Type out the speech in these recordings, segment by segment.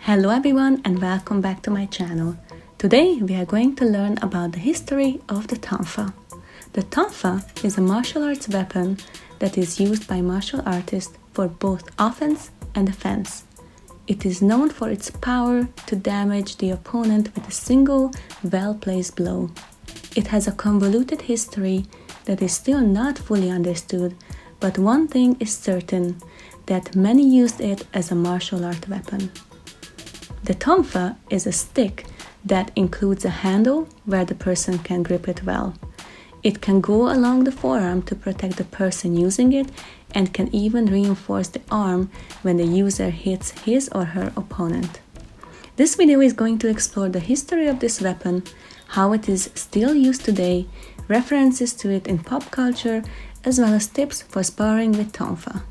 Hello everyone and welcome back to my channel. Today we are going to learn about the history of the Tonfa. The Tonfa is a martial arts weapon that is used by martial artists for both offense and defense. It is known for its power to damage the opponent with a single, well-placed blow. It has a convoluted history that is still not fully understood, but one thing is certain, that many used it as a martial art weapon. The Tonfa is a stick that includes a handle where the person can grip it well. It can go along the forearm to protect the person using it and can even reinforce the arm when the user hits his or her opponent. This video is going to explore the history of this weapon, how it is still used today, references to it in pop culture, as well as tips for sparring with Tonfa.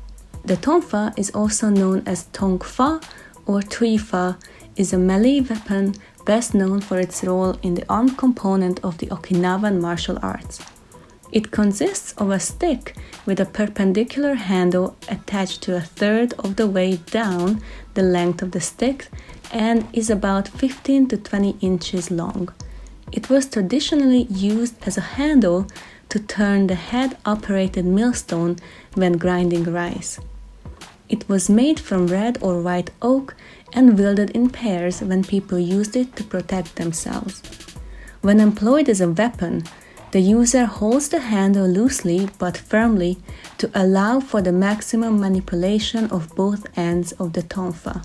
The Tonfa is also known as Tongfa or Tuifa, is a melee weapon best known for its role in the armed component of the Okinawan martial arts. It consists of a stick with a perpendicular handle attached to a third of the way down the length of the stick and is about 15 to 20 inches long. It was traditionally used as a handle to turn the head-operated millstone when grinding rice. It was made from red or white oak and wielded in pairs when people used it to protect themselves. When employed as a weapon, the user holds the handle loosely but firmly to allow for the maximum manipulation of both ends of the Tonfa.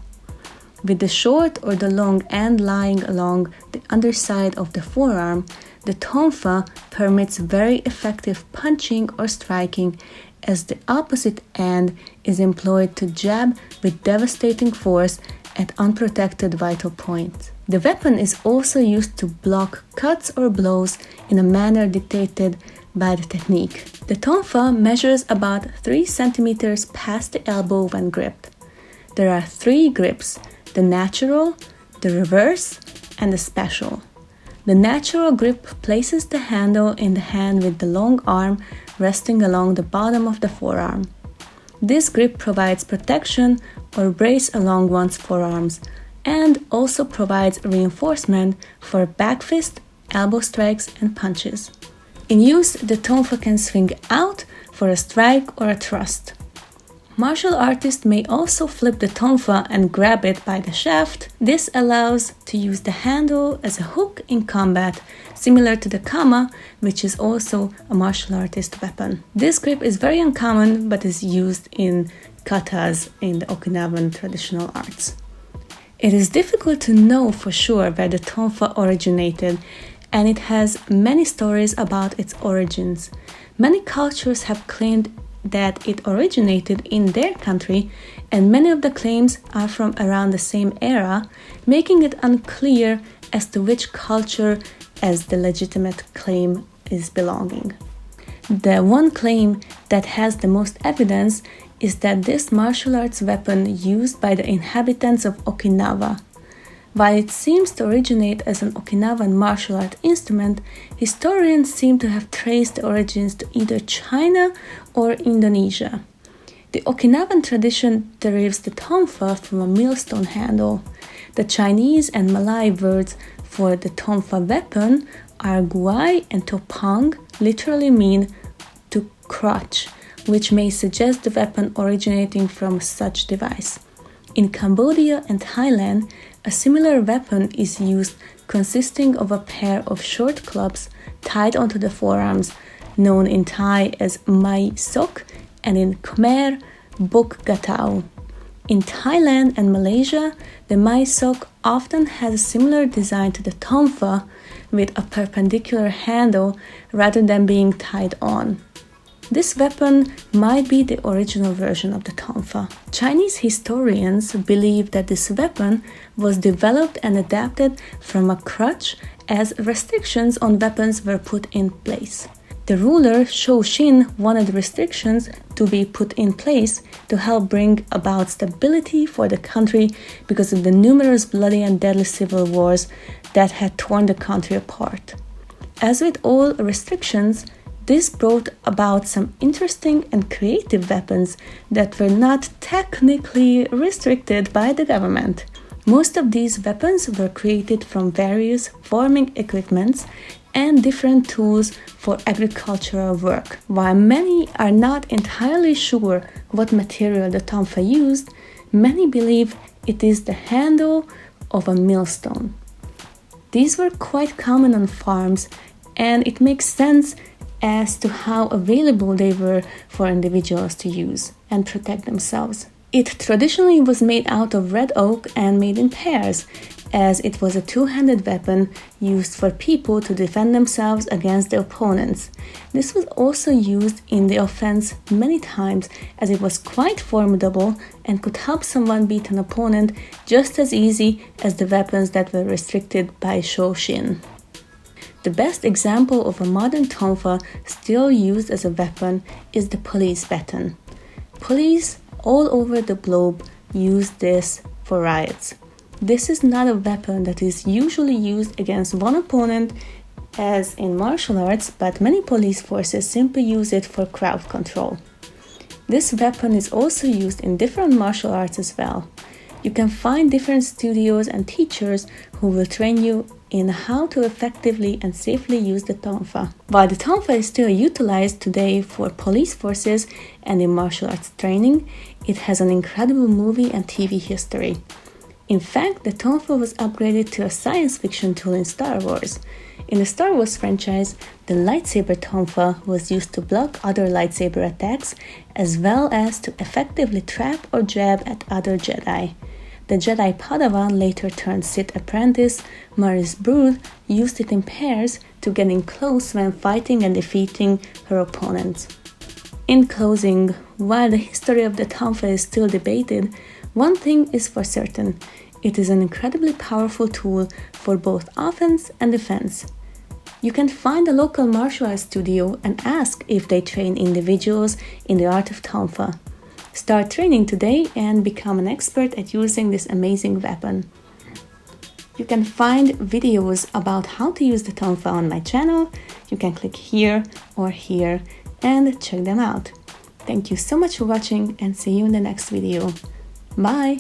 With the short or the long end lying along the underside of the forearm, the Tonfa permits very effective punching or striking, as the opposite end is employed to jab with devastating force at unprotected vital points. The weapon is also used to block cuts or blows in a manner dictated by the technique. The Tonfa measures about 3 centimeters past the elbow when gripped. There are 3 grips: the natural, the reverse, and the special. The natural grip places the handle in the hand with the long arm resting along the bottom of the forearm. This grip provides protection or brace along one's forearms and also provides reinforcement for back fist, elbow strikes, and punches. In use, the Tonfa can swing out for a strike or a thrust. Martial artists may also flip the Tonfa and grab it by the shaft. This allows to use the handle as a hook in combat, similar to the kama, which is also a martial artist weapon. This grip is very uncommon but is used in katas in the Okinawan traditional arts. It is difficult to know for sure where the Tonfa originated, and it has many stories about its origins. Many cultures have claimed that it originated in their country, and many of the claims are from around the same era, making it unclear as to which culture as the legitimate claim is belonging. The one claim that has the most evidence is that this martial arts weapon used by the inhabitants of Okinawa. While it seems to originate as an Okinawan martial art instrument, historians seem to have traced the origins to either China or Indonesia. The Okinawan tradition derives the Tonfa from a millstone handle. The Chinese and Malay words for the Tonfa weapon are guai and topang, literally mean to crutch, which may suggest the weapon originating from such device. In Cambodia and Thailand, a similar weapon is used, consisting of a pair of short clubs tied onto the forearms, known in Thai as mai sok and in Khmer bok gatau. In Thailand and Malaysia, the mai sok often has a similar design to the Tonfa, with a perpendicular handle rather than being tied on. This weapon might be the original version of the Tonfa. Chinese historians believe that this weapon was developed and adapted from a crutch as restrictions on weapons were put in place. The ruler Shou Xin wanted restrictions to be put in place to help bring about stability for the country because of the numerous bloody and deadly civil wars that had torn the country apart. As with all restrictions, this brought about some interesting and creative weapons that were not technically restricted by the government. Most of these weapons were created from various farming equipments and different tools for agricultural work. While many are not entirely sure what material the Tonfa used, many believe it is the handle of a millstone. These were quite common on farms, and it makes sense as to how available they were for individuals to use and protect themselves. It traditionally was made out of red oak and made in pairs, as it was a two-handed weapon used for people to defend themselves against their opponents. This was also used in the offense many times, as it was quite formidable and could help someone beat an opponent just as easy as the weapons that were restricted by Shoshin. The best example of a modern Tonfa still used as a weapon is the police baton. Police all over the globe use this for riots. This is not a weapon that is usually used against one opponent as in martial arts, but many police forces simply use it for crowd control. This weapon is also used in different martial arts as well. You can find different studios and teachers who will train you in how to effectively and safely use the Tonfa. While the Tonfa is still utilized today for police forces and in martial arts training, it has an incredible movie and TV history. In fact, the Tonfa was upgraded to a science fiction tool in Star Wars. In the Star Wars franchise, the lightsaber Tonfa was used to block other lightsaber attacks, as well as to effectively trap or jab at other Jedi. The Jedi Padawan, later turned Sith apprentice, Maris Brood, used it in pairs to get in close when fighting and defeating her opponents. In closing, while the history of the Tonfa is still debated, one thing is for certain: it is an incredibly powerful tool for both offense and defense. You can find a local martial arts studio and ask if they train individuals in the art of Tonfa. Start training today and become an expert at using this amazing weapon. You can find videos about how to use the Tonfa on my channel. You can click here or here and check them out. Thank you so much for watching, and see you in the next video. Bye!